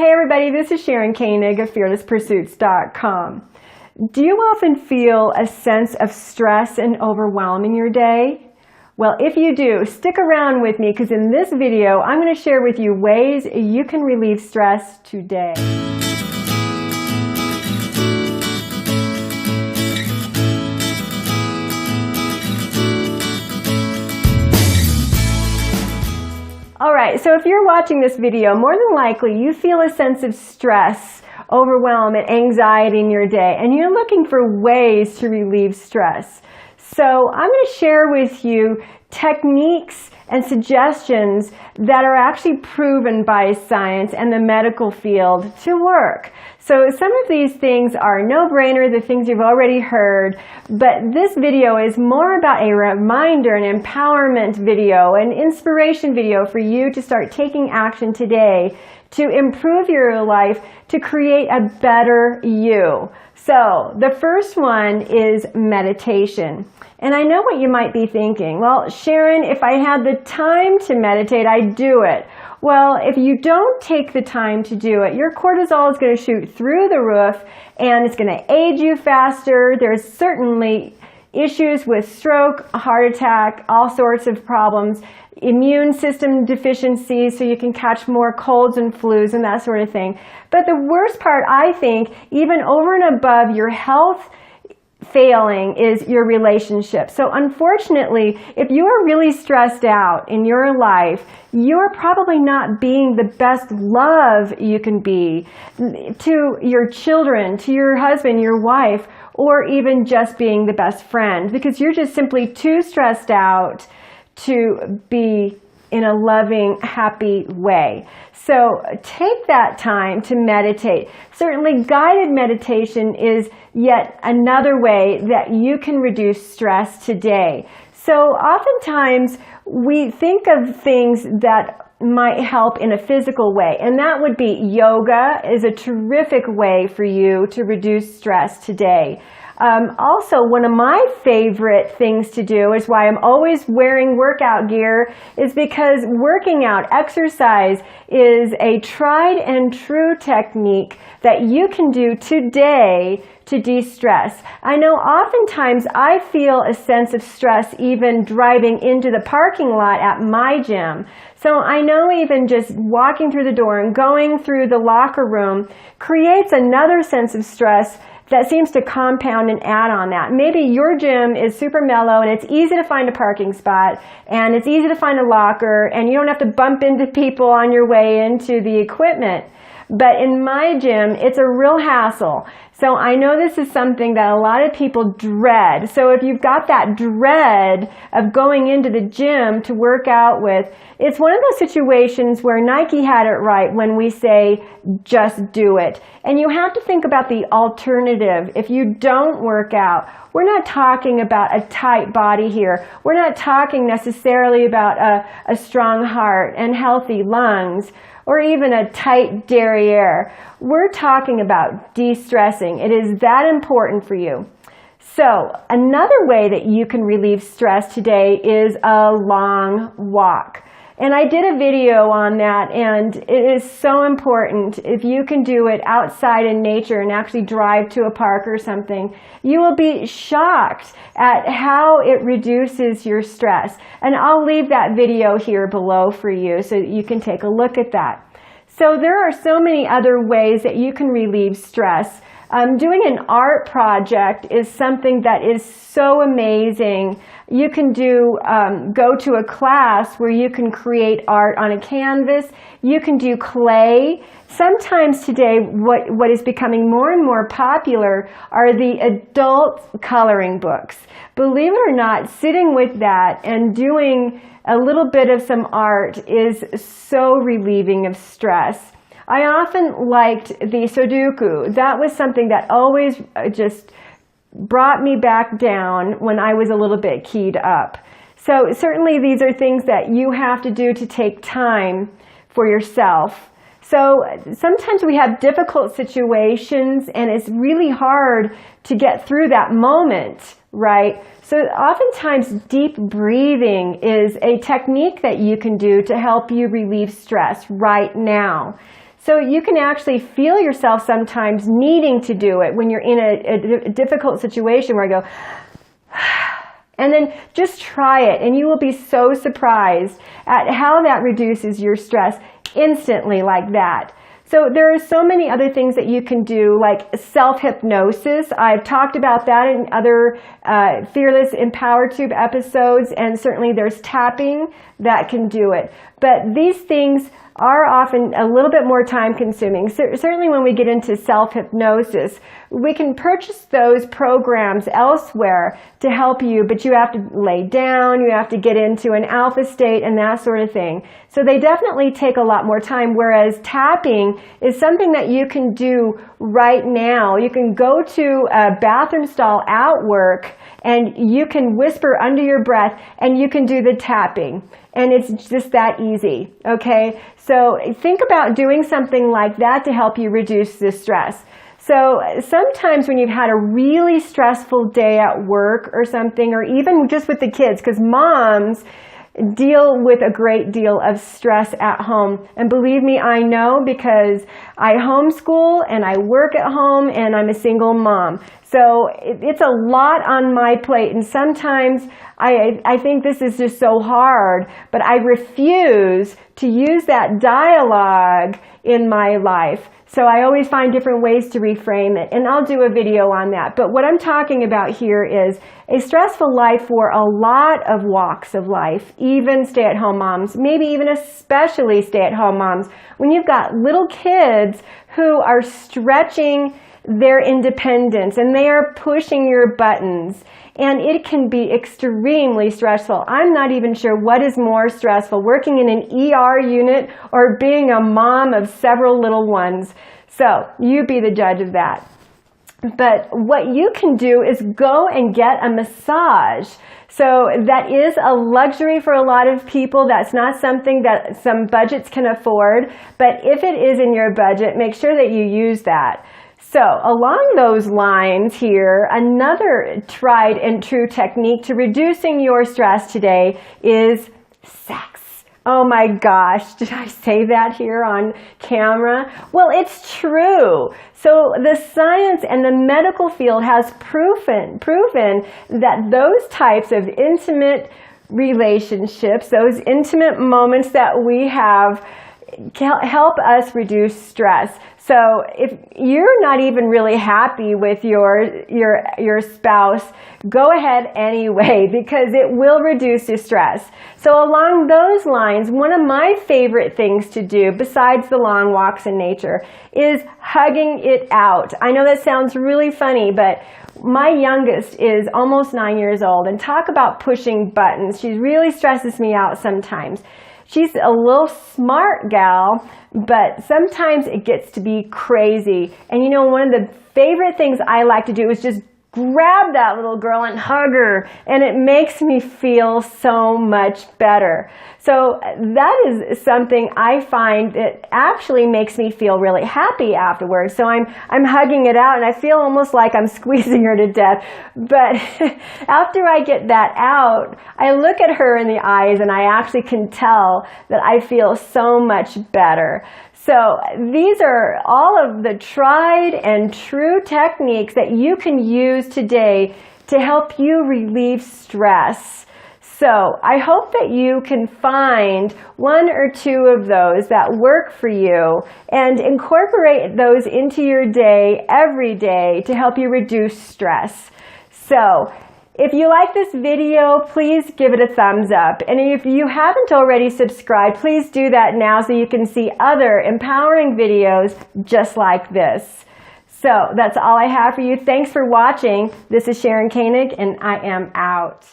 Hey everybody, this is Sharon Koenig of fearlesspursuits.com. Do you often feel a sense of stress and overwhelm in your day? Well, if you do, stick around with me because in this video, I'm going to share with you ways you can relieve stress today. Alright, so if you're watching this video, more than likely you feel a sense of stress, overwhelm, and anxiety in your day, and you're looking for ways to relieve stress. So I'm going to share with you techniques and suggestions that are actually proven by science and the medical field to work. So some of these things are no-brainer, the things you've already heard, but this video is more about a reminder, an empowerment video, an inspiration video for you to start taking action today to improve your life, to create a better you. So the first one is meditation. And I know what you might be thinking. Well, Sharon, if I had the time to meditate, I'd do it. Well, if you don't take the time to do it, your cortisol is going to shoot through the roof and it's going to age you faster. There's certainly issues with stroke, heart attack, all sorts of problems, immune system deficiencies, so you can catch more colds and flus and that sort of thing. But the worst part, I think, even over and above your health failing, is your relationship. So unfortunately, if you are really stressed out in your life, you're probably not being the best love you can be to your children, to your husband, your wife, or even just being the best friend, because you're just simply too stressed out to be in a loving, happy way. So take that time to meditate. Certainly guided meditation is yet another way that you can reduce stress today. So oftentimes we think of things that might help in a physical way, and that would be yoga is a terrific way for you to reduce stress today. Also, one of my favorite things to do is why I'm always wearing workout gear, is because working out, exercise, is a tried and true technique that you can do today to de-stress. I know oftentimes I feel a sense of stress even driving into the parking lot at my gym. So I know even just walking through the door and going through the locker room creates another sense of stress that seems to compound and add on that. Maybe your gym is super mellow and it's easy to find a parking spot and it's easy to find a locker and you don't have to bump into people on your way into the equipment. But in my gym, it's a real hassle. So I know this is something that a lot of people dread. So if you've got that dread of going into the gym to work out with, it's one of those situations where Nike had it right when we say, just do it. And you have to think about the alternative. If you don't work out, we're not talking about a tight body here. We're not talking necessarily about a strong heart and healthy lungs, or even a tight derriere. We're talking about de-stressing. It is that important for you. So another way that you can relieve stress today is a long walk. And I did a video on that, and it is so important. If you can do it outside in nature and actually drive to a park or something, you will be shocked at how it reduces your stress. And I'll leave that video here below for you so that you can take a look at that. So there are so many other ways that you can relieve stress. Doing an art project is something that is so amazing. You can go to a class where you can create art on a canvas. You can do clay. Sometimes today, what is becoming more and more popular are the adult coloring books. Believe it or not, sitting with that and doing a little bit of some art is so relieving of stress. I often liked the Sudoku. That was something that always just brought me back down when I was a little bit keyed up. So certainly these are things that you have to do to take time for yourself. So sometimes we have difficult situations and it's really hard to get through that moment, right? So oftentimes deep breathing is a technique that you can do to help you relieve stress right now. So you can actually feel yourself sometimes needing to do it when you're in a difficult situation where I go, and then just try it, and you will be so surprised at how that reduces your stress instantly like that. So there are so many other things that you can do, like self-hypnosis. I've talked about that in other Fearless Empower Tube episodes, and certainly there's tapping that can do it. But these things are often a little bit more time consuming. Certainly when we get into self-hypnosis, we can purchase those programs elsewhere to help you, but you have to lay down, you have to get into an alpha state and that sort of thing. So they definitely take a lot more time, whereas tapping is something that you can do right now. You can go to a bathroom stall at work and you can whisper under your breath and you can do the tapping. And it's just that easy, okay? So think about doing something like that to help you reduce the stress. So sometimes when you've had a really stressful day at work or something, or even just with the kids, because moms deal with a great deal of stress at home. And believe me, I know, because I homeschool and I work at home and I'm a single mom. So it's a lot on my plate, and sometimes I think this is just so hard, but I refuse to use that dialogue in my life. So I always find different ways to reframe it, and I'll do a video on that. But what I'm talking about here is a stressful life for a lot of walks of life, even stay-at-home moms, maybe even especially stay-at-home moms. When you've got little kids who are stretching their independence and they are pushing your buttons, and it can be extremely stressful. I'm not even sure what is more stressful, working in an ER unit or being a mom of several little ones. So you be the judge of that. But what you can do is go and get a massage. So that is a luxury for a lot of people. That's not something that some budgets can afford. But if it is in your budget, make sure that you use that. So along those lines here, another tried and true technique to reducing your stress today is sex. Oh my gosh, did I say that here on camera? Well, it's true. So the science and the medical field has proven that those types of intimate relationships, those intimate moments that we have, help us reduce stress. So if you're not even really happy with your spouse, go ahead anyway, because it will reduce your stress. So along those lines, one of my favorite things to do, besides the long walks in nature, is hugging it out. I know that sounds really funny, but my youngest is almost 9 years old, and talk about pushing buttons. She really stresses me out sometimes. She's a little smart gal, but sometimes it gets to be crazy. And you know, one of the favorite things I like to do is just grab that little girl and hug her, and it makes me feel so much better. So that is something I find that actually makes me feel really happy afterwards. So I'm hugging it out, and I feel almost like I'm squeezing her to death. But after I get that out, I look at her in the eyes, and I actually can tell that I feel so much better. So these are all of the tried and true techniques that you can use today to help you relieve stress. So I hope that you can find one or two of those that work for you and incorporate those into your day every day to help you reduce stress. So if you like this video, please give it a thumbs up. And if you haven't already subscribed, please do that now so you can see other empowering videos just like this. So that's all I have for you. Thanks for watching. This is Sharon Koenig, and I am out.